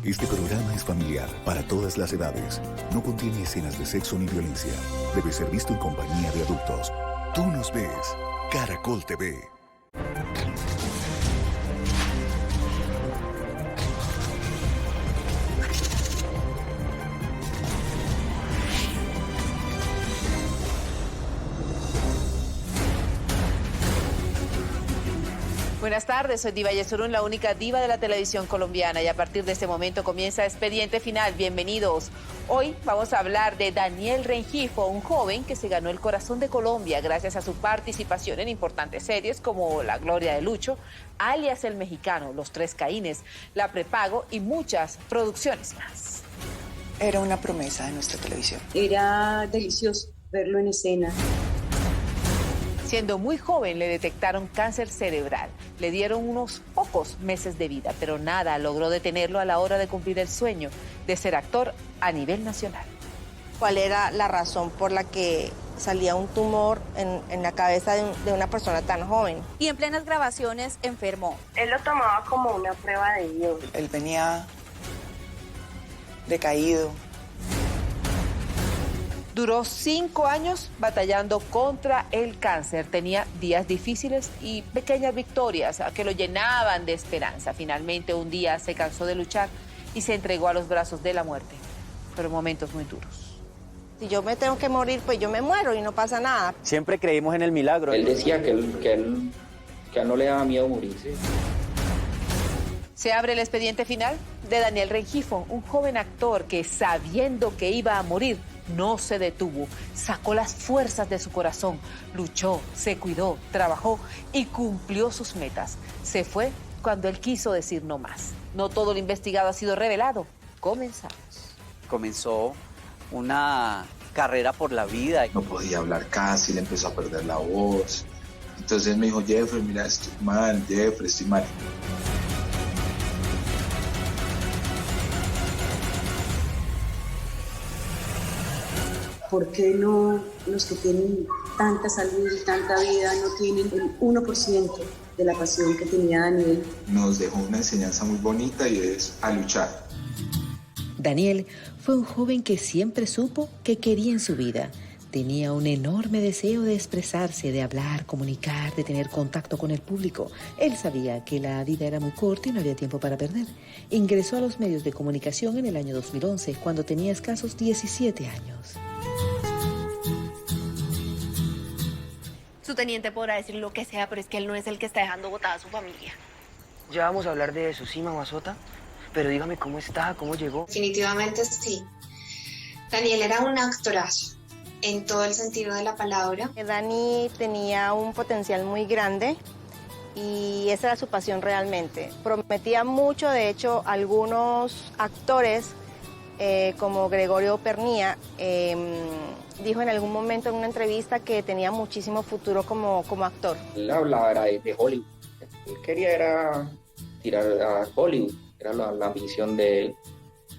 Este programa es familiar para todas las edades. No contiene escenas de sexo ni violencia. Debe ser visto en compañía de adultos. Tú nos ves. Caracol TV. Buenas tardes, soy Diva Yesurún, la única diva de la televisión colombiana, y a partir de este momento comienza Expediente Final. Bienvenidos. Hoy vamos a hablar de Daniel Rengifo, un joven que se ganó el corazón de Colombia gracias a su participación en importantes series como La Gloria de Lucho, Alias el Mexicano, Los Tres Caínes, La Prepago y muchas producciones más. Era una promesa de nuestra televisión. Era delicioso verlo en escena. Siendo muy joven le detectaron cáncer cerebral. Le dieron unos pocos meses de vida, pero nada logró detenerlo a la hora de cumplir el sueño de ser actor a nivel nacional. ¿Cuál era la razón por la que salía un tumor en la cabeza de una persona tan joven? Y en plenas grabaciones enfermó. Él lo tomaba como una prueba de Dios. Él venía decaído. Duró 5 años batallando contra el cáncer. Tenía días difíciles y pequeñas victorias que lo llenaban de esperanza. Finalmente, un día se cansó de luchar y se entregó a los brazos de la muerte. Pero momentos muy duros. Si yo me tengo que morir, pues yo me muero y no pasa nada. Siempre creímos en el milagro. Él decía que a él no le daba miedo morirse. Se abre el expediente final de Daniel Rengifo, un joven actor que, sabiendo que iba a morir, no se detuvo, sacó las fuerzas de su corazón, luchó, se cuidó, trabajó y cumplió sus metas. Se fue cuando él quiso decir no más. No todo lo investigado ha sido revelado. Comenzamos. Comenzó una carrera por la vida. No podía hablar casi, le empezó a perder la voz. Entonces me dijo, Jeffrey, mira, estoy mal, Jeffrey, estoy mal. ¿Por qué no los que tienen tanta salud y tanta vida no tienen el 1% de la pasión que tenía Daniel? Nos dejó una enseñanza muy bonita y es a luchar. Daniel fue un joven que siempre supo que quería en su vida. Tenía un enorme deseo de expresarse, de hablar, comunicar, de tener contacto con el público. Él sabía que la vida era muy corta y no había tiempo para perder. Ingresó a los medios de comunicación en el año 2011, cuando tenía escasos 17 años. Su teniente podrá decir lo que sea, pero es que él no es el que está dejando botada a su familia. Ya vamos a hablar de eso, sí, mamazota. Pero dígame cómo está, cómo llegó. Definitivamente sí. Daniel era un actorazo, en todo el sentido de la palabra. Dani tenía un potencial muy grande y esa era su pasión realmente. Prometía mucho, de hecho, algunos actores, como Gregorio Pernía, dijo en algún momento en una entrevista que tenía muchísimo futuro como actor. Él hablaba de Hollywood. Él quería era tirar a Hollywood. Era la ambición de él.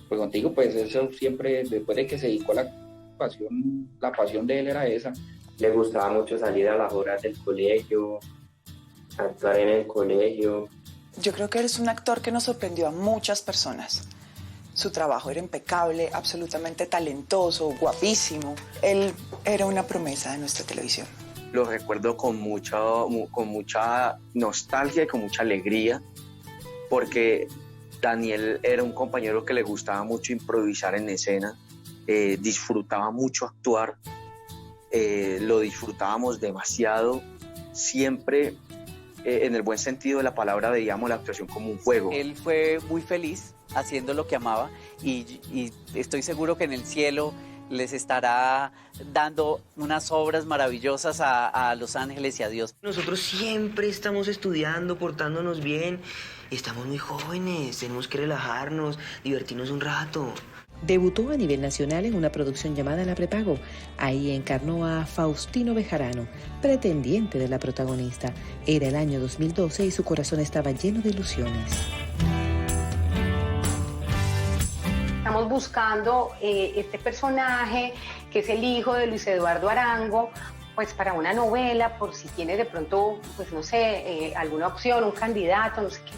Pues contigo, pues eso siempre, después de que se dedicó a la pasión de él era esa. Le gustaba mucho salir a las horas del colegio, actuar en el colegio. Yo creo que eres un actor que nos sorprendió a muchas personas. Su trabajo era impecable, absolutamente talentoso, guapísimo. Él era una promesa de nuestra televisión. Lo recuerdo con mucha nostalgia y con mucha alegría, porque Daniel era un compañero que le gustaba mucho improvisar en escena, disfrutaba mucho actuar, lo disfrutábamos demasiado, siempre en el buen sentido de la palabra veíamos la actuación como un juego. Él fue muy feliz haciendo lo que amaba y estoy seguro que en el cielo les estará dando unas obras maravillosas a los ángeles y a Dios. Nosotros siempre estamos estudiando, portándonos bien. Estamos muy jóvenes, tenemos que relajarnos, divertirnos un rato. Debutó a nivel nacional en una producción llamada La Prepago. Ahí encarnó a Faustino Bejarano, pretendiente de la protagonista. Era el año 2012 y su corazón estaba lleno de ilusiones. Estamos buscando este personaje, que es el hijo de Luis Eduardo Arango, pues para una novela, por si tiene de pronto, pues no sé, alguna opción, un candidato, no sé qué.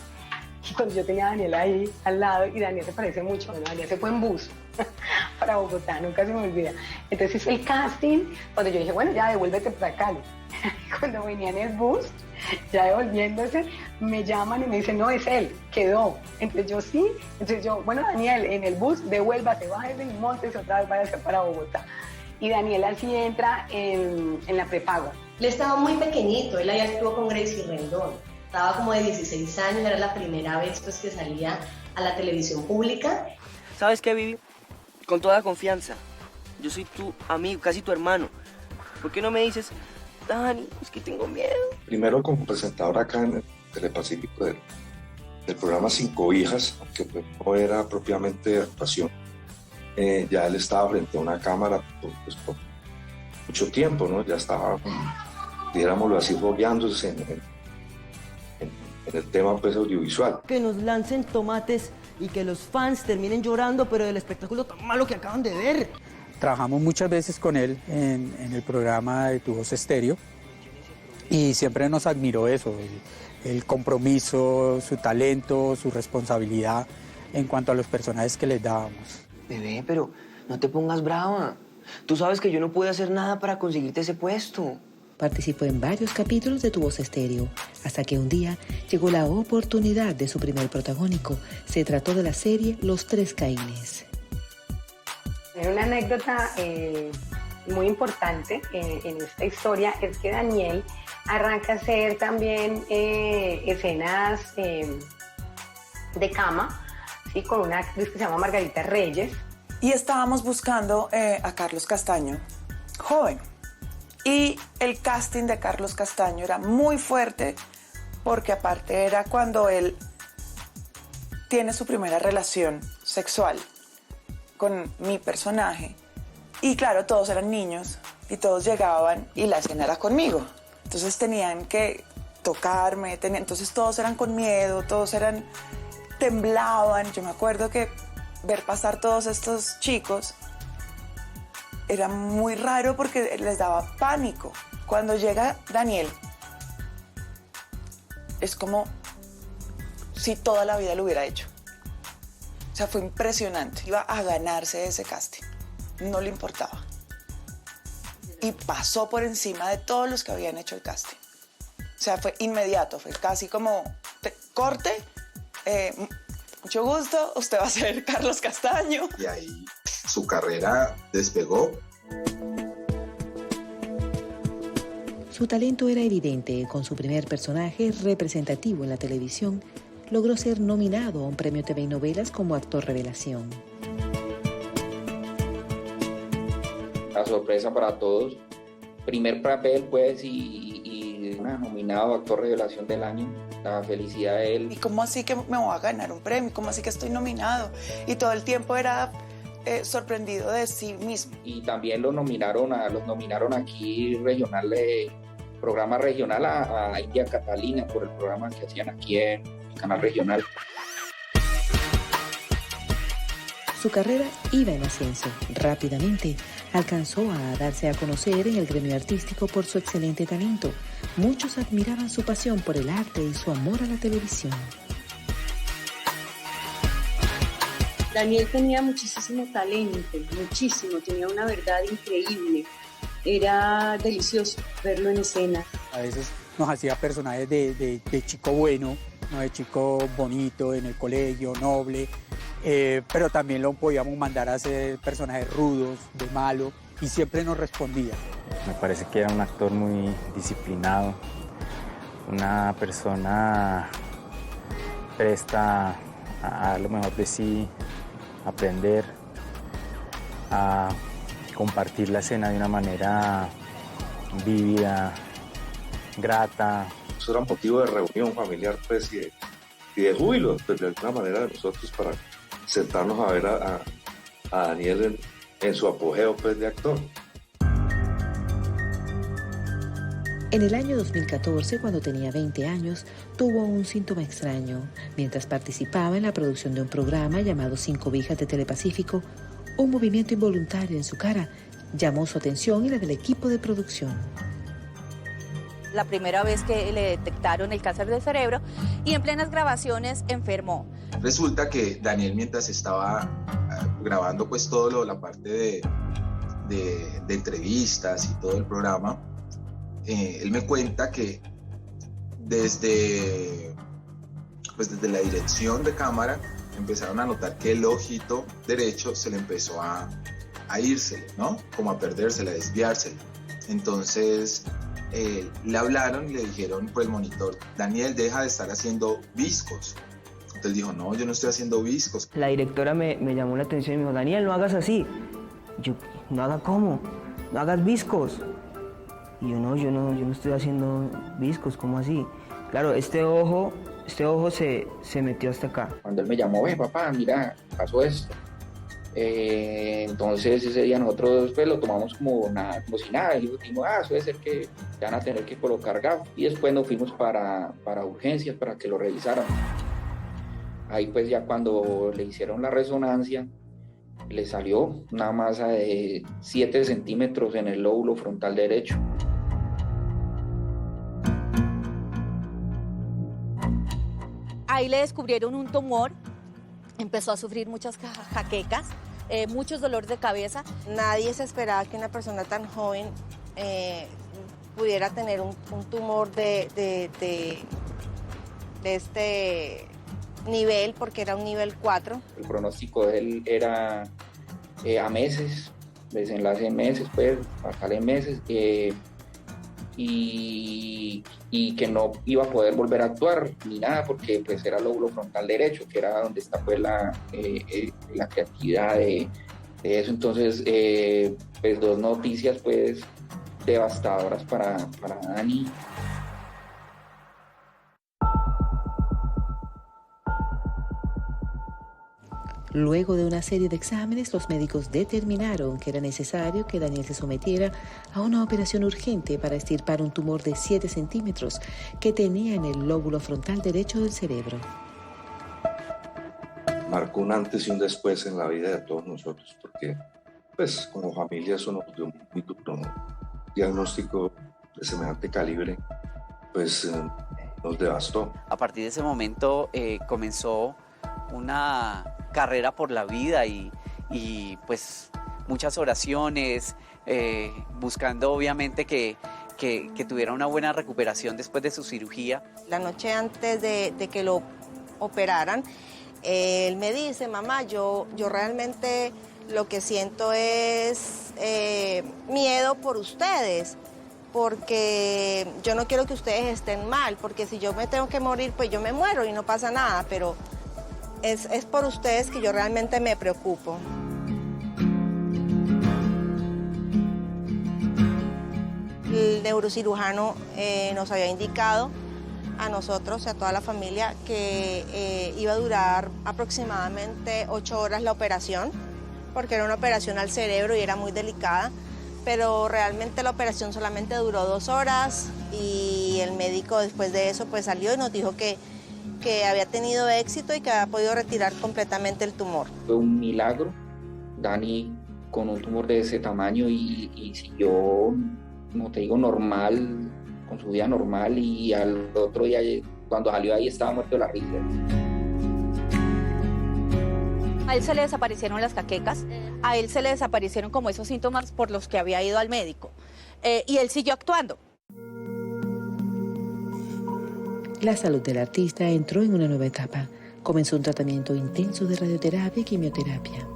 Y cuando yo tenía a Daniel ahí al lado, y Daniel se parece mucho, bueno, Daniel se fue en bus para Bogotá, nunca se me olvida. Entonces el casting, cuando yo dije, bueno, ya devuélvete para Cali. Cuando venía en el bus, ya devolviéndose, me llaman y me dicen, no, es él, quedó. Entonces yo sí, entonces yo, bueno, Daniel, en el bus, devuélvase, bájese y móntese otra vez, váyase para Bogotá. Y Daniel así entra en la prepago. Él estaba muy pequeñito, él allá estuvo con Gracie Rendón. Estaba como de 16 años, era la primera vez pues, que salía a la televisión pública. ¿Sabes qué, Vivi? Con toda confianza. Yo soy tu amigo, casi tu hermano. ¿Por qué no me dices, Dani, es que tengo miedo? Primero como presentador acá en el Telepacífico del programa Cinco Hijas, aunque pues no era propiamente actuación. Ya él estaba frente a una cámara pues, por mucho tiempo, ¿no? Ya estaba, digámoslo así, fogueándose en el tema pues, audiovisual. Que nos lancen tomates y que los fans terminen llorando, pero del espectáculo tan malo que acaban de ver. Trabajamos muchas veces con él en el programa de Tu Voz Estéreo y siempre nos admiró eso, el compromiso, su talento, su responsabilidad en cuanto a los personajes que les dábamos. Bebé, pero no te pongas brava. Tú sabes que yo no pude hacer nada para conseguirte ese puesto. Participó en varios capítulos de Tu Voz Estéreo, hasta que un día llegó la oportunidad de su primer protagónico. Se trató de la serie Los Tres Caínes. Una anécdota muy importante en esta historia es que Daniel arranca a hacer también escenas de cama, ¿sí? Con una actriz que se llama Margarita Reyes. Y estábamos buscando a Carlos Castaño, joven. Y el casting de Carlos Castaño era muy fuerte porque aparte era cuando él tiene su primera relación sexual con mi personaje. Y claro, todos eran niños y todos llegaban y la escena era conmigo. Entonces tenían que tocarme, entonces todos eran con miedo, todos temblaban. Yo me acuerdo que ver pasar todos estos chicos era muy raro porque les daba pánico. Cuando llega Daniel, es como si toda la vida lo hubiera hecho. O sea, fue impresionante. Iba a ganarse ese casting. No le importaba. Y pasó por encima de todos los que habían hecho el casting. O sea, fue inmediato. Fue casi como, corte, mucho gusto, usted va a ser Carlos Castaño. Y ahí su carrera despegó. Su talento era evidente. Con su primer personaje representativo en la televisión, logró ser nominado a un premio TV y Novelas como actor revelación. La sorpresa para todos. Primer papel, pues, y nominado a actor revelación del año. La felicidad de él. ¿Y cómo así que me voy a ganar un premio? ¿Cómo así que estoy nominado? Y todo el tiempo era sorprendido de sí mismo. Y también los nominaron aquí regional, programa regional a India Catalina por el programa que hacían aquí en el canal regional. Su carrera iba en ascenso. Rápidamente alcanzó a darse a conocer en el gremio artístico por su excelente talento. Muchos admiraban su pasión por el arte y su amor a la televisión. Daniel tenía muchísimo talento, muchísimo, tenía una verdad increíble. Era delicioso verlo en escena. A veces nos hacía personajes de chico bueno, ¿no? De chico bonito en el colegio, noble, pero también lo podíamos mandar a hacer personajes rudos, de malo, y siempre nos respondía. Me parece que era un actor muy disciplinado, una persona presta a dar lo mejor de sí, aprender, a compartir la escena de una manera vívida, grata. Eso era motivo de reunión familiar pues, y de júbilo, pues, de alguna manera de nosotros para sentarnos a ver a Daniel en su apogeo pues, de actor. En el año 2014, cuando tenía 20 años, tuvo un síntoma extraño. Mientras participaba en la producción de un programa llamado Cinco Hijas de Telepacífico, un movimiento involuntario en su cara llamó su atención y la del equipo de producción. la primera vez que le detectaron el cáncer de cerebro, y en plenas grabaciones enfermó. Resulta que Daniel, mientras estaba grabando pues la parte de entrevistas y todo el programa, él me cuenta que desde la dirección de cámara empezaron a notar que el ojito derecho se le empezó a irse, ¿no? Como a perdérsela, a desviársela. Entonces le hablaron y le dijeron por el monitor: Daniel, deja de estar haciendo viscos. Entonces dijo: no, yo no estoy haciendo viscos. La directora me llamó la atención y me dijo: Daniel, no hagas así. Yo, no haga cómo, no hagas viscos. Y yo no estoy haciendo viscos, ¿cómo así? Claro, este ojo se metió hasta acá. Cuando él me llamó: papá, mira, pasó esto. Entonces ese día nosotros pues lo tomamos como si nada, y dijimos: eso debe ser que van a tener que colocar gafas. Y después nos fuimos para urgencias para que lo revisaran. Ahí pues ya cuando le hicieron la resonancia, le salió una masa de 7 centímetros en el lóbulo frontal derecho. Ahí le descubrieron un tumor, empezó a sufrir muchas jaquecas, muchos dolores de cabeza. Nadie se esperaba que una persona tan joven pudiera tener un tumor de este nivel, porque era un nivel 4. El pronóstico de él era a meses, desenlace en meses, pues, fatal en meses, y que no iba a poder volver a actuar ni nada, porque pues era el lóbulo frontal derecho, que era donde está pues la creatividad de eso. Entonces pues 2 noticias pues devastadoras para Dani. Luego de una serie de exámenes, los médicos determinaron que era necesario que Daniel se sometiera a una operación urgente para extirpar un tumor de 7 centímetros que tenía en el lóbulo frontal derecho del cerebro. Marcó un antes y un después en la vida de todos nosotros, porque pues como familia eso nos dio muy duro, ¿no? Un diagnóstico de semejante calibre pues nos devastó. A partir de ese momento comenzó una carrera por la vida y pues muchas oraciones, buscando obviamente que tuviera una buena recuperación después de su cirugía. La noche antes de que lo operaran, él me dice: mamá, yo realmente lo que siento es miedo por ustedes, porque yo no quiero que ustedes estén mal, porque si yo me tengo que morir, pues yo me muero y no pasa nada, pero es por ustedes que yo realmente me preocupo. El neurocirujano nos había indicado a nosotros y a toda la familia que iba a durar aproximadamente 8 horas la operación, porque era una operación al cerebro y era muy delicada, pero realmente la operación solamente duró 2 horas y el médico después de eso pues salió y nos dijo que había tenido éxito y que había podido retirar completamente el tumor. Fue un milagro. Dani con un tumor de ese tamaño y siguió, como te digo, normal, con su vida normal, y al otro día cuando salió ahí estaba muerto de la risa. A él se le desaparecieron las jaquecas, a él se le desaparecieron como esos síntomas por los que había ido al médico, y él siguió actuando. La salud del artista entró en una nueva etapa. Comenzó un tratamiento intenso de radioterapia y quimioterapia.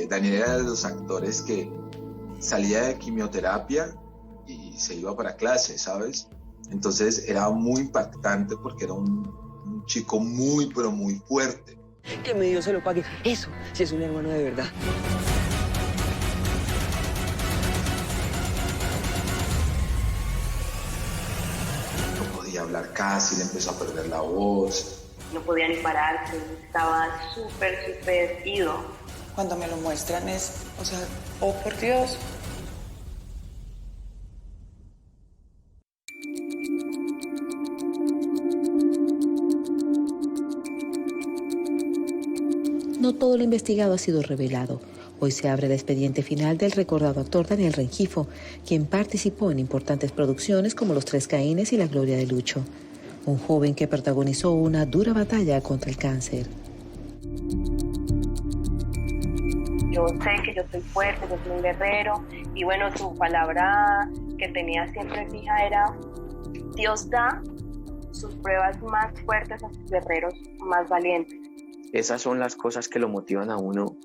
Daniel era de los actores que salía de quimioterapia y se iba para clase, ¿sabes? Entonces era muy impactante porque era un chico muy, pero muy fuerte. Que mi Dios se lo pague. Eso, si es un hermano de verdad. Hablar casi, le empezó a perder la voz. No podía ni pararse, estaba súper ido. Cuando me lo muestran es, oh por Dios. No todo lo investigado ha sido revelado. Hoy se abre el expediente final del recordado actor Daniel Rengifo, quien participó en importantes producciones como Los Tres Caínes y La Gloria de Lucho. Un joven que protagonizó una dura batalla contra el cáncer. Yo sé que yo soy fuerte, yo soy un guerrero, y bueno, su palabra que tenía siempre fija era: Dios da sus pruebas más fuertes a sus guerreros más valientes. Esas son las cosas que lo motivan a uno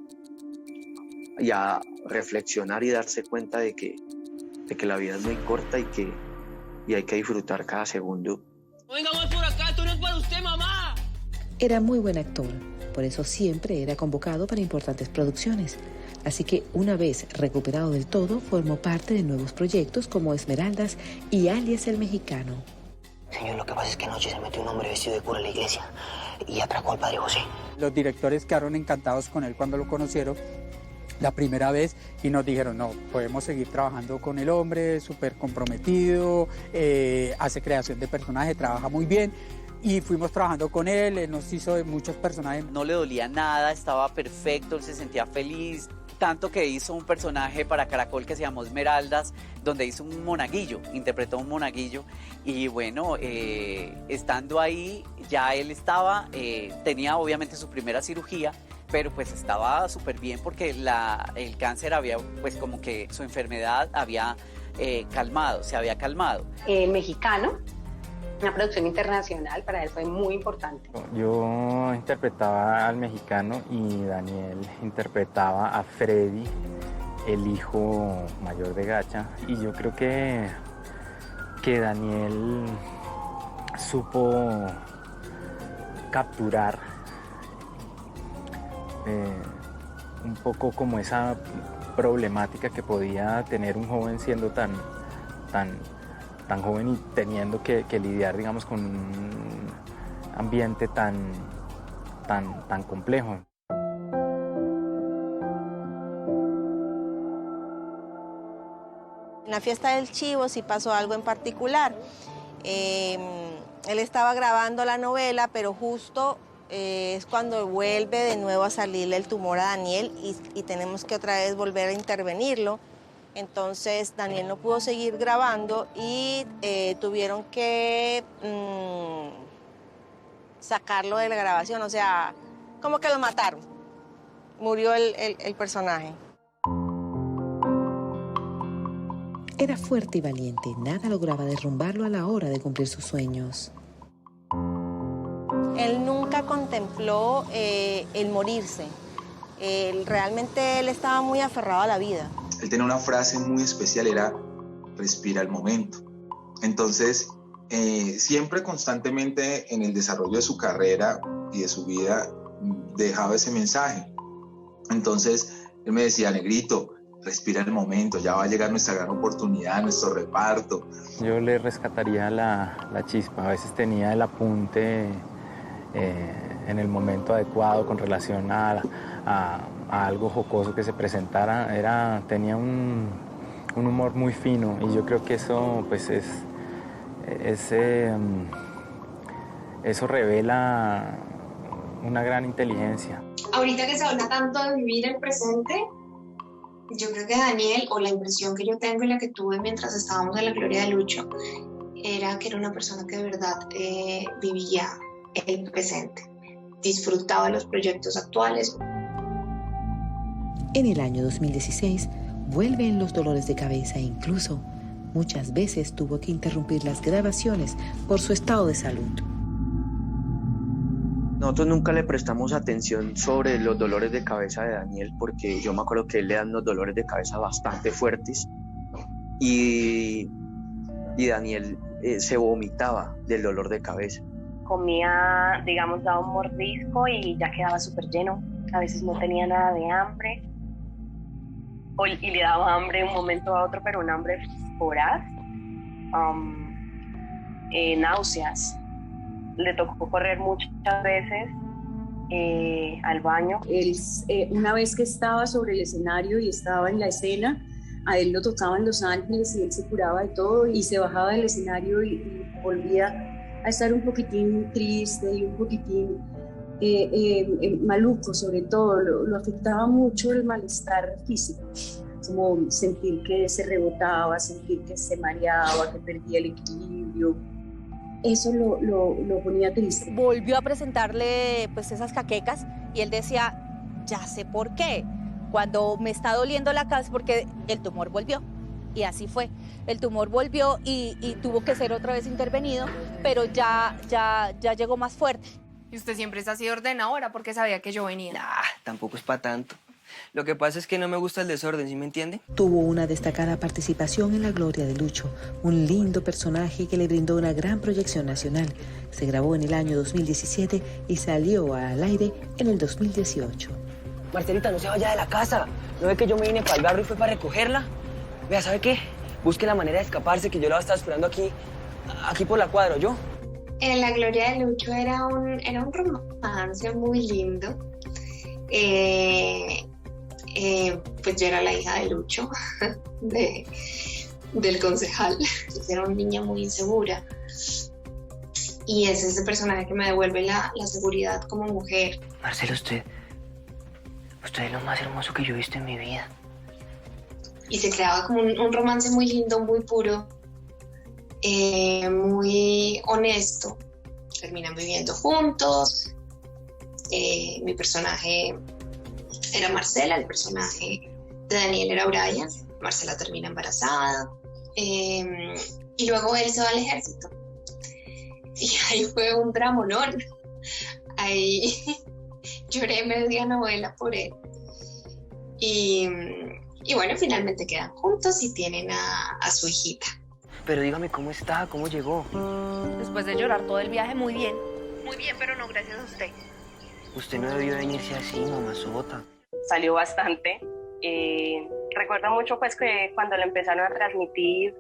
y a reflexionar y darse cuenta de que la vida es muy corta y hay que disfrutar cada segundo. Venga más por acá, esto no es para usted, mamá. Era muy buen actor, por eso siempre era convocado para importantes producciones. Así que una vez recuperado del todo, formó parte de nuevos proyectos como Esmeraldas y Alias el Mexicano. Señor, lo que pasa es que anoche se metió un hombre vestido de cura a la iglesia y atracó al padre José. Los directores quedaron encantados con él cuando lo conocieron la primera vez y nos dijeron: no, podemos seguir trabajando con el hombre, súper comprometido, hace creación de personajes, trabaja muy bien. Y fuimos trabajando con él nos hizo muchos personajes. No le dolía nada, estaba perfecto, él se sentía feliz. Tanto que hizo un personaje para Caracol que se llamó Esmeraldas, donde hizo un monaguillo, interpretó un monaguillo. Y bueno, estando ahí, ya él estaba, tenía obviamente su primera cirugía, pero pues estaba súper bien porque el cáncer había, pues como que su enfermedad había calmado, se había calmado. Mexicano, una producción internacional, para él fue muy importante. Yo interpretaba al Mexicano y Daniel interpretaba a Freddy, el hijo mayor de Gacha. Y yo creo que Daniel supo capturar un poco como esa problemática que podía tener un joven siendo tan joven y teniendo que lidiar, digamos, con un ambiente tan complejo. En la fiesta del Chivo sí pasó algo en particular. Él estaba grabando la novela, pero justo es cuando vuelve de nuevo a salirle el tumor a Daniel y tenemos que otra vez volver a intervenirlo. Entonces Daniel no pudo seguir grabando y tuvieron que sacarlo de la grabación, o sea, como que lo mataron. Murió el personaje. Era fuerte y valiente, nada lograba derrumbarlo a la hora de cumplir sus sueños. Él nunca contempló el morirse. Realmente él estaba muy aferrado a la vida. Él tenía una frase muy especial, era: respira el momento. Entonces, siempre constantemente en el desarrollo de su carrera y de su vida dejaba ese mensaje. Entonces, él me decía: negrito, respira el momento, ya va a llegar nuestra gran oportunidad, nuestro reparto. Yo le rescataría la chispa. A veces tenía el apunte en el momento adecuado con relación a algo jocoso que se presentara. Tenía un humor muy fino y yo creo que eso pues eso revela una gran inteligencia. Ahorita que se habla tanto de vivir el presente, yo creo que Daniel, o la impresión que yo tengo y la que tuve mientras estábamos en La Gloria de Lucho, era que era una persona que de verdad vivía el presente, disfrutaba los proyectos actuales. En el año 2016 vuelven los dolores de cabeza e incluso muchas veces tuvo que interrumpir las grabaciones por su estado de salud. Nosotros nunca le prestamos atención sobre los dolores de cabeza de Daniel porque yo me acuerdo que él le dan unos dolores de cabeza bastante fuertes y Daniel se vomitaba del dolor de cabeza. Comía, digamos, daba un mordisco y ya quedaba súper lleno. A veces no tenía nada de hambre y le daba hambre de un momento a otro, pero un hambre voraz. Náuseas. Le tocó correr muchas veces al baño. Él, una vez que estaba sobre el escenario y estaba en la escena, a él lo tocaban los ángeles y él se curaba de todo y se bajaba del escenario y volvía a estar un poquitín triste y un poquitín maluco sobre todo, lo afectaba mucho el malestar físico, como sentir que se rebotaba, sentir que se mareaba, que perdía el equilibrio. Eso lo ponía triste. Volvió a presentarle pues esas jaquecas y él decía, ya sé por qué. Cuando me está doliendo la cabeza porque el tumor volvió. Y así fue. El tumor volvió y tuvo que ser otra vez intervenido, pero ya llegó más fuerte. Y usted siempre está así ordenadora porque sabía que yo venía. Nah, tampoco es para tanto. Lo que pasa es que no me gusta el desorden, ¿sí me entiende? Tuvo una destacada participación en La Gloria de Lucho, un lindo personaje que le brindó una gran proyección nacional. Se grabó en el año 2017 y salió al aire en el 2018. Marcelita, no se vaya de la casa. ¿No ve que yo me vine para el barrio y fue para recogerla? Vea, ¿sabe qué? Busque la manera de escaparse, que yo la voy a estar esperando aquí por la cuadra, ¿yo? En La Gloria de Lucho era un romance muy lindo. Pues yo era la hija de Lucho, del concejal. Era una niña muy insegura. Y es ese personaje que me devuelve la seguridad como mujer. Marcelo, usted es lo más hermoso que yo he visto en mi vida. Y se creaba como un romance muy lindo, muy puro, muy honesto. Terminan viviendo juntos. Mi personaje era Marcela, el personaje de Daniel era Brian. Marcela termina embarazada. Y luego él se va al ejército. Y ahí fue un dramonón. Ahí lloré media novela por él. Y bueno, finalmente quedan juntos y tienen a su hijita. Pero dígame cómo está, cómo llegó. Después de llorar todo el viaje, muy bien. Muy bien, pero no gracias a usted. Usted no debió venirse así, mamazota. Salió bastante. Recuerdo mucho pues que cuando lo empezaron a transmitir,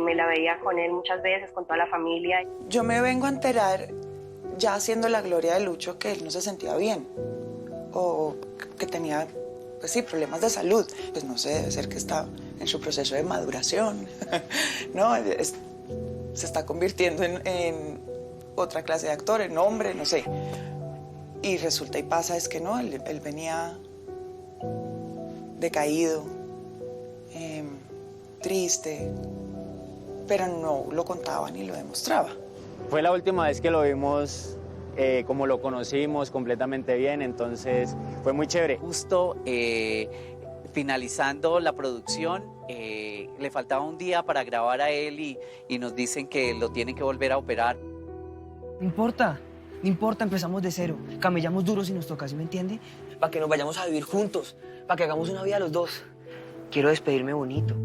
me la veía con él muchas veces, con toda la familia. Yo me vengo a enterar, ya haciendo La Gloria de Lucho, que él no se sentía bien o que tenía, pues sí, problemas de salud. Pues no sé, debe ser que está en su proceso de maduración, ¿no? Se está convirtiendo en otra clase de actor, en hombre, no sé. Y resulta y pasa es que no, él venía decaído, triste, pero no lo contaba ni lo demostraba. Fue la última vez que lo vimos como lo conocimos, completamente bien, entonces fue muy chévere. Justo finalizando la producción, le faltaba un día para grabar a él y nos dicen que lo tienen que volver a operar. No importa, empezamos de cero. Camellamos duro si nos toca, ¿sí me entiende? Para que nos vayamos a vivir juntos, para que hagamos una vida los dos. Quiero despedirme bonito.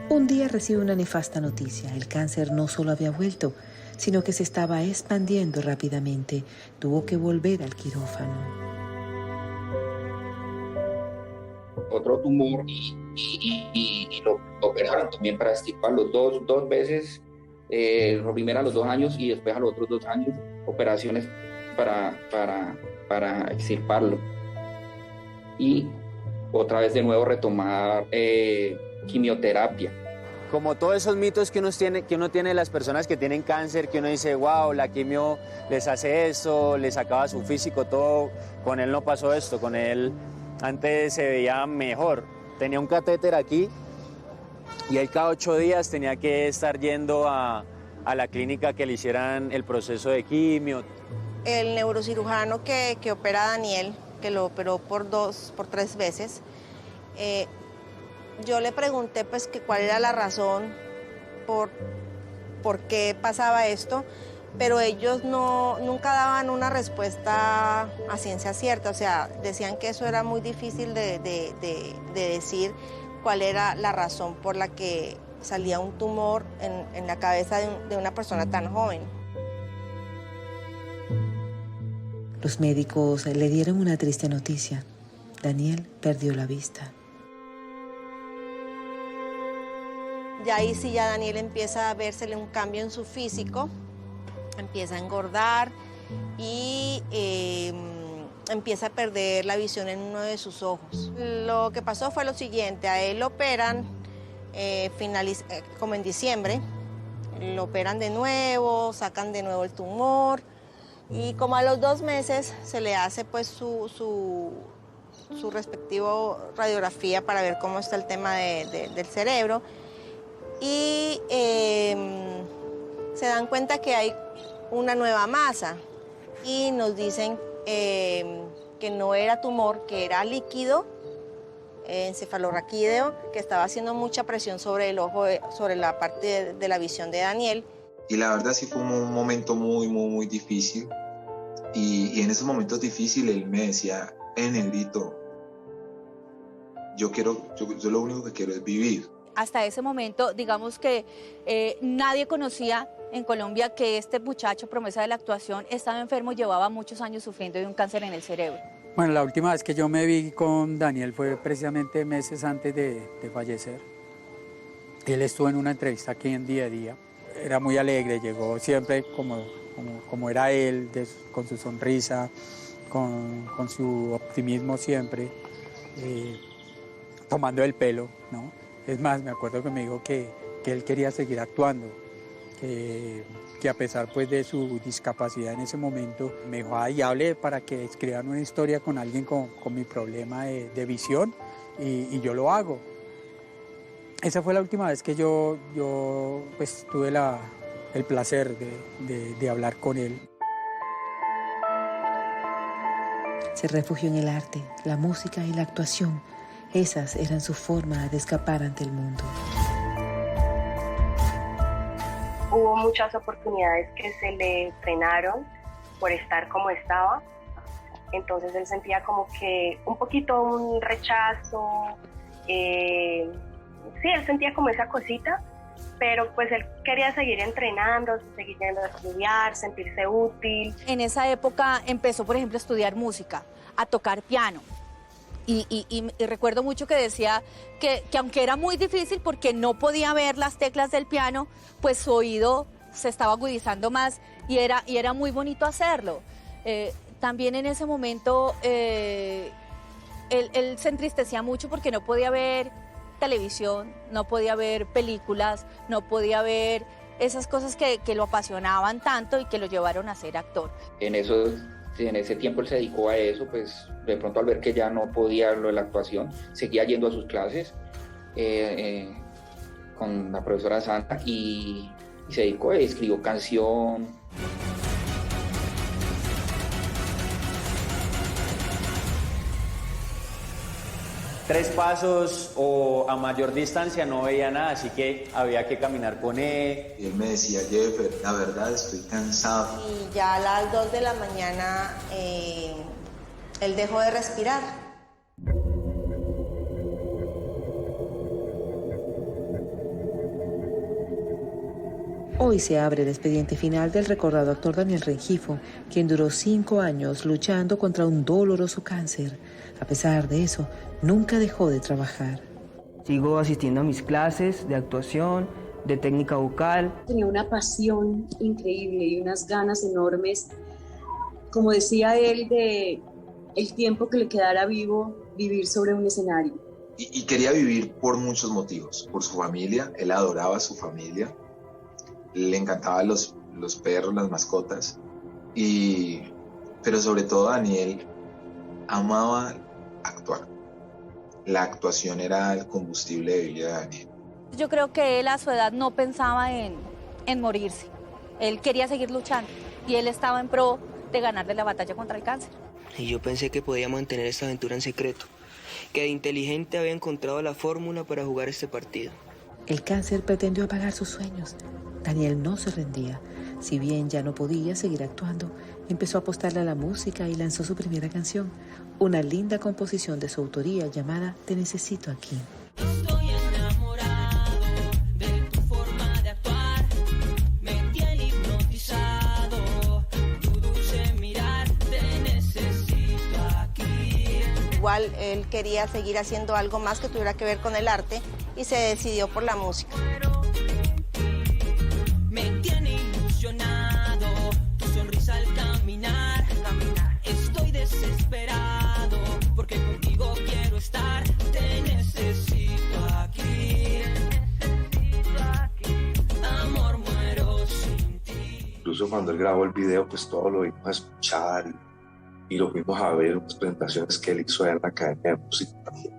Un día recibe una nefasta noticia. El cáncer no solo había vuelto, sino que se estaba expandiendo rápidamente. Tuvo que volver al quirófano. Otro tumor y lo operaron también para extirparlo dos veces, primero a los 2 años y después a los otros 2 años, operaciones para extirparlo. Y otra vez de nuevo retomar quimioterapia. Como todos esos mitos que uno tiene de las personas que tienen cáncer, que uno dice, wow, la quimio les hace esto, les acaba su físico, todo. Con él no pasó esto, con él antes se veía mejor. Tenía un catéter aquí y él cada 8 días tenía que estar yendo a la clínica que le hicieran el proceso de quimio. El neurocirujano que opera a Daniel, que lo operó por 3 veces, yo le pregunté pues que cuál era la razón por qué pasaba esto, pero ellos nunca daban una respuesta a ciencia cierta, o sea, decían que eso era muy difícil de decir cuál era la razón por la que salía un tumor en la cabeza de una persona tan joven. Los médicos le dieron una triste noticia. Daniel perdió la vista. Y ahí sí ya Daniel empieza a vérsele un cambio en su físico, empieza a engordar y empieza a perder la visión en uno de sus ojos. Lo que pasó fue lo siguiente, a él lo operan como en diciembre, lo operan de nuevo, sacan de nuevo el tumor y como a los 2 meses se le hace pues su respectivo radiografía para ver cómo está el tema del cerebro y se dan cuenta que hay una nueva masa y nos dicen que no era tumor, que era líquido encefalorraquídeo, que estaba haciendo mucha presión sobre el ojo, sobre la parte de la visión de Daniel. Y la verdad sí fue un momento muy difícil. Y en esos momentos difíciles él me decía, negrito, yo lo único que quiero es vivir. Hasta ese momento, digamos que nadie conocía en Colombia que este muchacho, promesa de la actuación, estaba enfermo, llevaba muchos años sufriendo de un cáncer en el cerebro. Bueno, la última vez que yo me vi con Daniel fue precisamente meses antes de fallecer. Él estuvo en una entrevista aquí en Día a Día. Era muy alegre, llegó siempre como era él, con su sonrisa, con su optimismo siempre, tomando el pelo, ¿no? Es más, me acuerdo que me dijo que él quería seguir actuando, que a pesar pues de su discapacidad en ese momento, me dijo, hable para que escriban una historia con alguien con mi problema de visión y yo lo hago. Esa fue la última vez que yo pues tuve el placer de hablar con él. Se refugió en el arte, la música y la actuación. Esas eran su forma de escapar ante el mundo. Hubo muchas oportunidades que se le frenaron por estar como estaba. Entonces él sentía como que un poquito un rechazo. Sí, él sentía como esa cosita, pero pues él quería seguir entrenando, seguir yendo a estudiar, sentirse útil. En esa época empezó, por ejemplo, a estudiar música, a tocar piano. Y recuerdo mucho que decía que aunque era muy difícil porque no podía ver las teclas del piano, pues su oído se estaba agudizando más y era muy bonito hacerlo. También en ese momento él se entristecía mucho porque no podía ver televisión, no podía ver películas, no podía ver esas cosas que lo apasionaban tanto y que lo llevaron a ser actor. En ese tiempo él se dedicó a eso, pues de pronto al ver que ya no podía lo de la actuación, seguía yendo a sus clases con la profesora Santa y se dedicó, escribió canción. Tres pasos o a mayor distancia no veía nada, así que había que caminar con él. Y él me decía, Jeffer, la verdad estoy cansado. Y ya a las 2 de la mañana él dejó de respirar. Hoy se abre el expediente final del recordado actor Daniel Rengifo, quien duró 5 años luchando contra un doloroso cáncer. A pesar de eso, nunca dejó de trabajar. Sigo asistiendo a mis clases de actuación, de técnica vocal. Tenía una pasión increíble y unas ganas enormes, como decía él, de el tiempo que le quedara vivo, vivir sobre un escenario. Y quería vivir por muchos motivos, por su familia, él adoraba a su familia, le encantaban los perros, las mascotas, pero sobre todo Daniel amaba actuar. La actuación era el combustible de vida de Daniel. Yo creo que él a su edad no pensaba en morirse. Él quería seguir luchando y él estaba en pro de ganarle la batalla contra el cáncer. Y yo pensé que podía mantener esta aventura en secreto, que de inteligente había encontrado la fórmula para jugar este partido. El cáncer pretendió apagar sus sueños. Daniel no se rendía. Si bien ya no podía seguir actuando, empezó a apostarle a la música y lanzó su primera canción, una linda composición de su autoría llamada Te necesito aquí. Estoy enamorado de tu forma de actuar, me tiene hipnotizado, tu dulce mirar, te necesito aquí. Igual él quería seguir haciendo algo más que tuviera que ver con el arte y se decidió por la música. Me tiene ilusionado, tu sonrisa al caminar. Estoy desesperado, porque contigo quiero estar. Te necesito aquí, amor, muero. cuando él grabó el video, pues todo lo vimos a escuchar y lo fuimos a ver en unas presentaciones que él hizo en la Academia de Música también.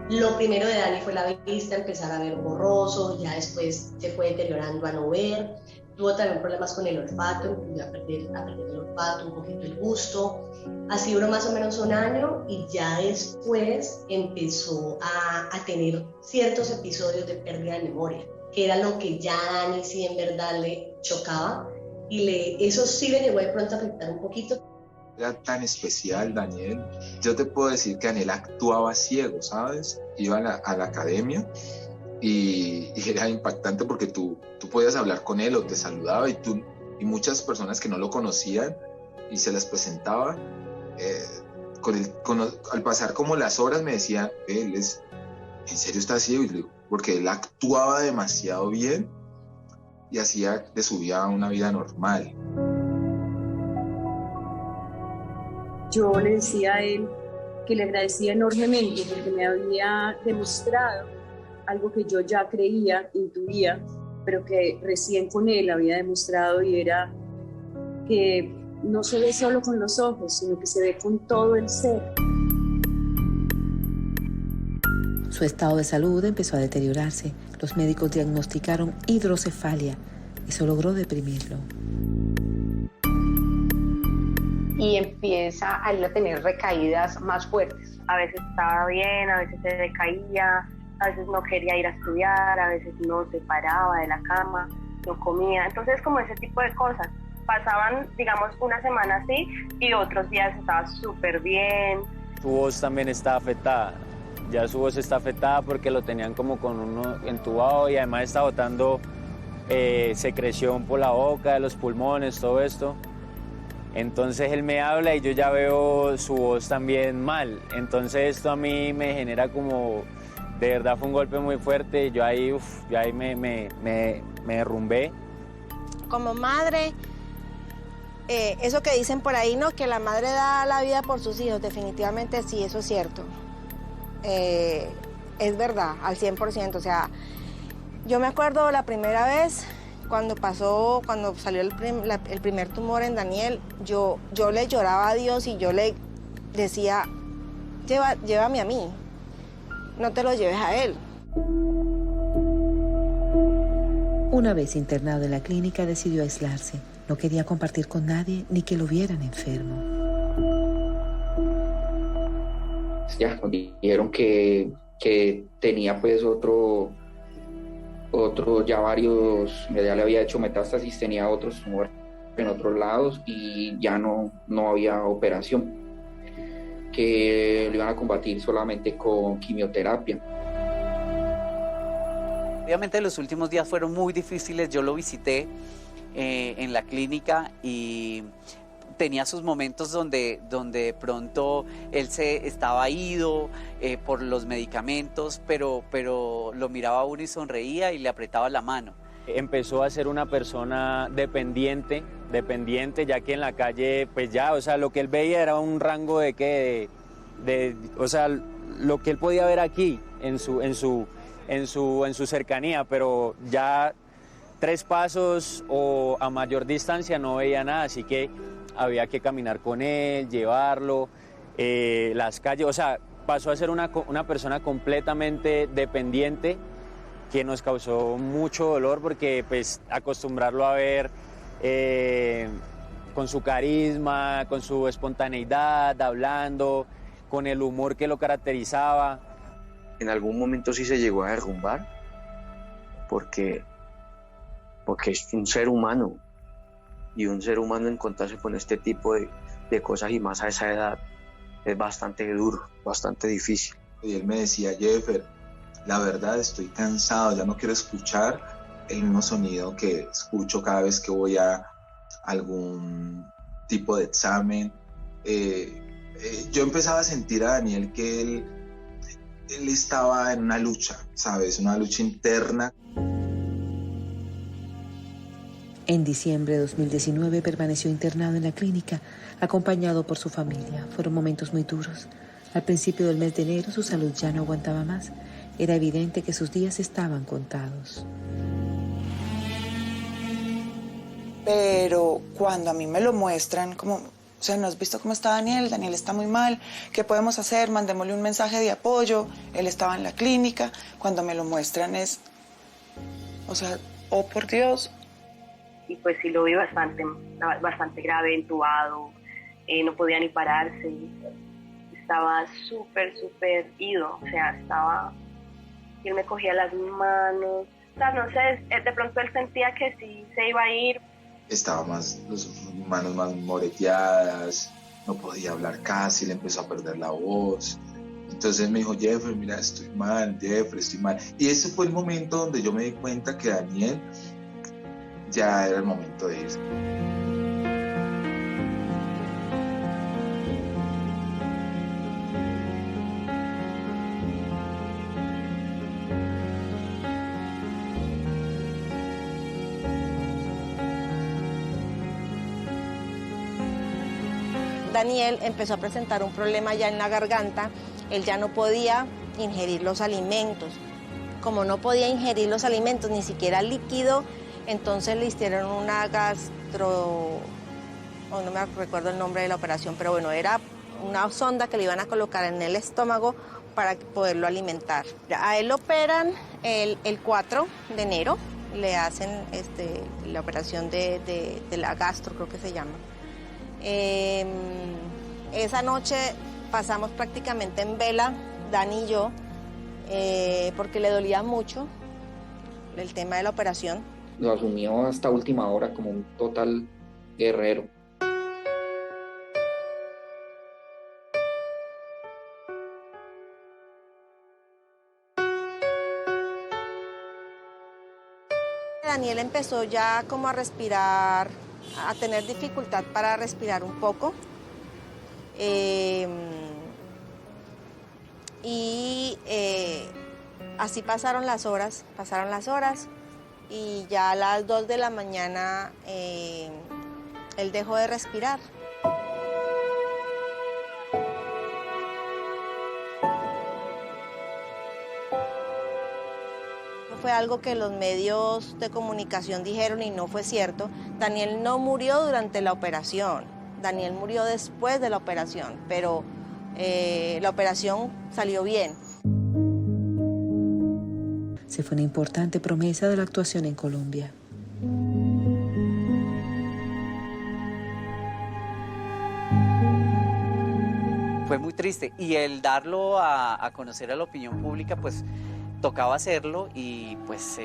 Lo primero de Dani fue la vista, empezar a ver borroso, ya después se fue deteriorando a no ver. Tuvo también problemas con el olfato, empezó a perder el olfato, un poquito el gusto. Así duró más o menos un año y ya después empezó a tener ciertos episodios de pérdida de memoria, que era lo que ya a Dani sí en verdad le chocaba y eso sí le llegó de pronto a afectar un poquito. Era tan especial, Daniel. Yo te puedo decir que Daniel actuaba ciego, ¿sabes? Iba a la academia y era impactante porque tú podías hablar con él o te saludaba y muchas personas que no lo conocían y se las presentaba, al pasar como las horas me decían, ¿en serio está ciego? Y le digo, porque él actuaba demasiado bien y hacía de su vida una vida normal. Yo le decía a él que le agradecía enormemente porque me había demostrado algo que yo ya creía, intuía, pero que recién con él había demostrado, y era que no se ve solo con los ojos, sino que se ve con todo el ser. Su estado de salud empezó a deteriorarse. Los médicos diagnosticaron hidrocefalia. Eso logró deprimirlo. Y empieza a él a tener recaídas más fuertes. A veces estaba bien, a veces se decaía, a veces no quería ir a estudiar, a veces no se paraba de la cama, no comía. Entonces, como ese tipo de cosas. Pasaban, digamos, una semana así y otros días estaba súper bien. Su voz también está afectada. Ya su voz está afectada porque lo tenían como con uno entubado y además está botando secreción por la boca, de los pulmones, todo esto. Entonces él me habla y yo ya veo su voz también mal. Entonces esto a mí me genera como, de verdad fue un golpe muy fuerte. Yo ahí me derrumbé. Como madre, eso que dicen por ahí, ¿no? Que la madre da la vida por sus hijos, definitivamente sí, eso es cierto. Es verdad, al 100%. O sea, yo me acuerdo la primera vez cuando salió el primer tumor en Daniel, yo le lloraba a Dios y yo le decía, llévame a mí, no te lo lleves a él. Una vez internado en la clínica, decidió aislarse. No quería compartir con nadie ni que lo vieran enfermo. Ya nos dijeron que tenía pues ya le había hecho metástasis, tenía otros tumores en otros lados y ya no había operación, que lo iban a combatir solamente con quimioterapia. Obviamente los últimos días fueron muy difíciles, yo lo visité en la clínica y tenía sus momentos donde de pronto él se estaba ido por los medicamentos, pero lo miraba a uno y sonreía y le apretaba la mano. Empezó a ser una persona dependiente, ya que en la calle, pues ya, o sea, lo que él veía era un rango o sea, lo que él podía ver aquí, en su cercanía, pero ya 3 pasos o a mayor distancia no veía nada, así que había que caminar con él, llevarlo, las calles, o sea, pasó a ser una persona completamente dependiente, que nos causó mucho dolor porque pues acostumbrarlo a ver con su carisma, con su espontaneidad, hablando, con el humor que lo caracterizaba. En algún momento sí se llegó a derrumbar porque es un ser humano, y un ser humano encontrarse con este tipo de cosas y más a esa edad es bastante duro, bastante difícil. Y él me decía, Jeffer, la verdad estoy cansado, ya no quiero escuchar el mismo sonido que escucho cada vez que voy a algún tipo de examen. Yo empezaba a sentir a Daniel que él estaba en una lucha, ¿sabes? Una lucha interna. En diciembre de 2019 permaneció internado en la clínica, acompañado por su familia. Fueron momentos muy duros. Al principio del mes de enero su salud ya no aguantaba más. Era evidente que sus días estaban contados. pero cuando a mí me lo muestran, como, o sea, ¿no has visto cómo está Daniel? Daniel está muy mal, ¿qué podemos hacer? Mandémosle un mensaje de apoyo, él estaba en la clínica. Cuando me lo muestran es, o sea, oh por Dios. Y pues sí lo vi bastante grave, entubado, no podía ni pararse, estaba súper ido, o sea, él me cogía las manos, o sea, no sé, de pronto él sentía que sí se iba a ir. Estaba las manos más moreteadas, no podía hablar casi, le empezó a perder la voz. Entonces me dijo, Jeffrey, mira, estoy mal. Y ese fue el momento donde yo me di cuenta que Daniel ya era el momento de irse. Daniel empezó a presentar un problema ya en la garganta, él ya no podía ingerir los alimentos. Como no podía ingerir los alimentos, ni siquiera líquido, entonces le hicieron una no me recuerdo el nombre de la operación, pero bueno, era una sonda que le iban a colocar en el estómago para poderlo alimentar. A él lo operan el 4 de enero, le hacen la operación de la gastro, creo que se llama. Esa noche pasamos prácticamente en vela, Dani y yo, porque le dolía mucho el tema de la operación. Lo asumió hasta última hora como un total guerrero. Daniel empezó ya como a respirar, a tener dificultad para respirar un poco. Así pasaron las horas y ya a las 2 de la mañana él dejó de respirar. Fue algo que los medios de comunicación dijeron y no fue cierto. Daniel no murió durante la operación, Daniel murió después de la operación, pero la operación salió bien. Se fue una importante promesa de la actuación en Colombia. Fue muy triste y el darlo a conocer a la opinión pública, pues tocaba hacerlo y pues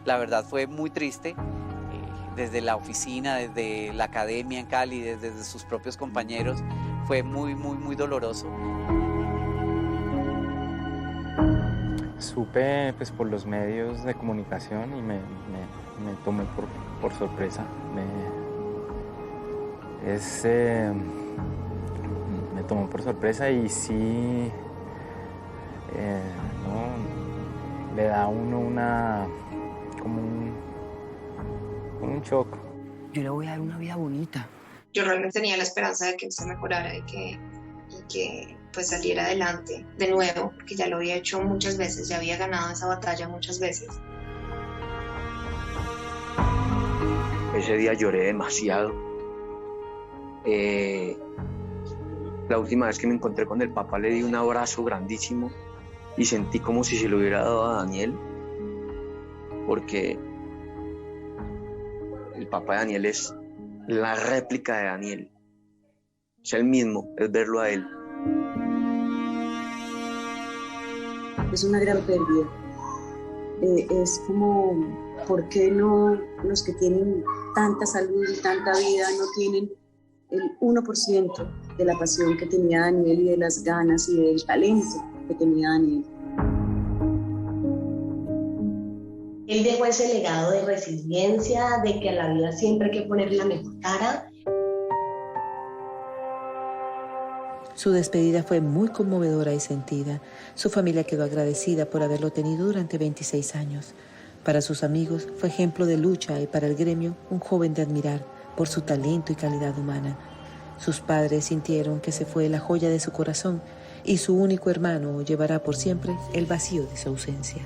la verdad fue muy triste. Desde la oficina, desde la academia en Cali, desde sus propios compañeros, fue muy doloroso. Supe pues por los medios de comunicación y me tomó por sorpresa. Me tomó por sorpresa y sí le da a uno como un shock. Yo le voy a dar una vida bonita. Yo realmente tenía la esperanza de que él se mejorara y que pues saliera adelante de nuevo, porque ya lo había hecho muchas veces, ya había ganado esa batalla muchas veces. Ese día lloré demasiado. La última vez que me encontré con el papá le di un abrazo grandísimo y sentí como si se lo hubiera dado a Daniel, porque el papá de Daniel es la réplica de Daniel. Es el mismo, es verlo a él. Es una gran pérdida. Es como, ¿por qué no los que tienen tanta salud y tanta vida no tienen el 1% de la pasión que tenía Daniel y de las ganas y del talento que tenía Daniel? Él dejó ese legado de resiliencia, de que a la vida siempre hay que ponerle la mejor cara. Su despedida fue muy conmovedora y sentida. Su familia quedó agradecida por haberlo tenido durante 26 años. Para sus amigos fue ejemplo de lucha y para el gremio un joven de admirar por su talento y calidad humana. Sus padres sintieron que se fue la joya de su corazón y su único hermano llevará por siempre el vacío de su ausencia.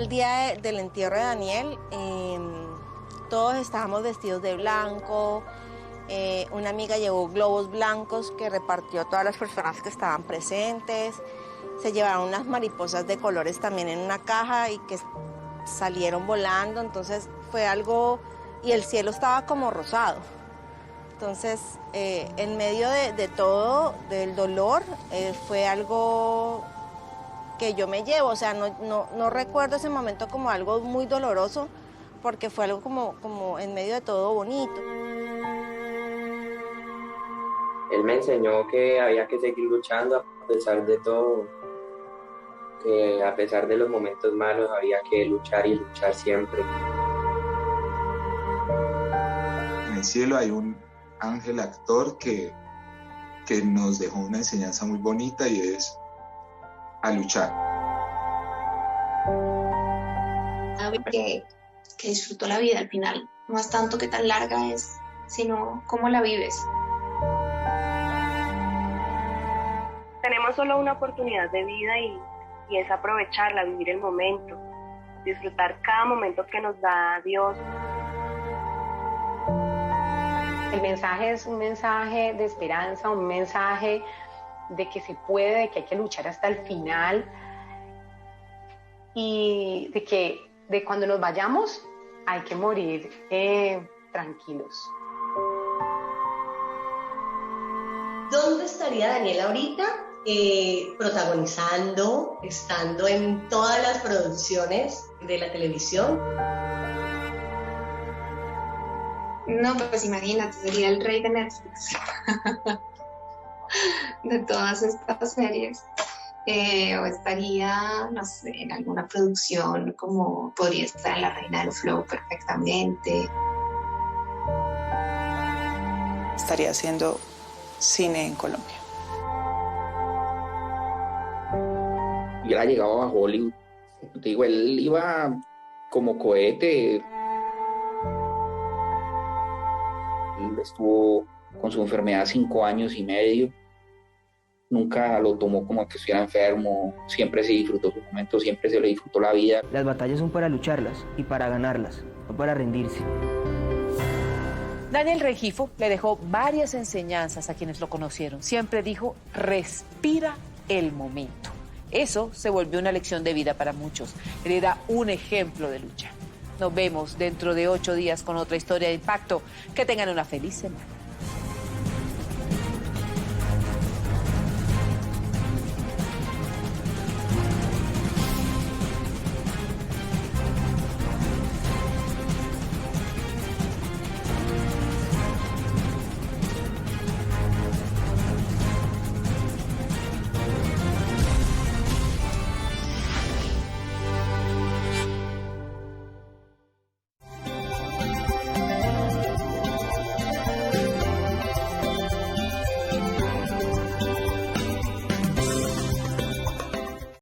el día del entierro de Daniel, todos estábamos vestidos de blanco. Una amiga llevó globos blancos que repartió a todas las personas que estaban presentes. Se llevaron unas mariposas de colores también en una caja y que salieron volando. Entonces fue algo, y el cielo estaba como rosado. Entonces, en medio de todo, del dolor, fue algo que yo me llevo. O sea, no recuerdo ese momento como algo muy doloroso, porque fue algo como en medio de todo bonito. Él me enseñó que había que seguir luchando a pesar de todo, que a pesar de los momentos malos había que luchar y luchar siempre. En el cielo hay un ángel actor que nos dejó una enseñanza muy bonita, y es a luchar. Que disfruto la vida al final. No es tanto qué tan larga es, sino cómo la vives. Tenemos solo una oportunidad de vida y es aprovecharla, vivir el momento, disfrutar cada momento que nos da Dios. El mensaje es un mensaje de esperanza, un mensaje de que se puede, de que hay que luchar hasta el final, y de cuando nos vayamos hay que morir tranquilos. ¿Dónde estaría Daniel ahorita? Protagonizando, estando en todas las producciones de la televisión. No, pues imagínate, sería el rey de Netflix. De todas estas series. O estaría, no sé, en alguna producción, como podría estar en La Reina del Flow perfectamente. Estaría haciendo cine en Colombia. Y él ha llegado a Hollywood. Te digo, él iba como cohete. Él estuvo con su enfermedad 5 años y medio. Nunca lo tomó como que estuviera enfermo. Siempre se disfrutó su momento, siempre se le disfrutó la vida. Las batallas son para lucharlas y para ganarlas, no para rendirse. Daniel Rengifo le dejó varias enseñanzas a quienes lo conocieron. Siempre dijo, respira el momento. Eso se volvió una lección de vida para muchos. Él era un ejemplo de lucha. Nos vemos dentro de 8 días con otra historia de impacto. Que tengan una feliz semana.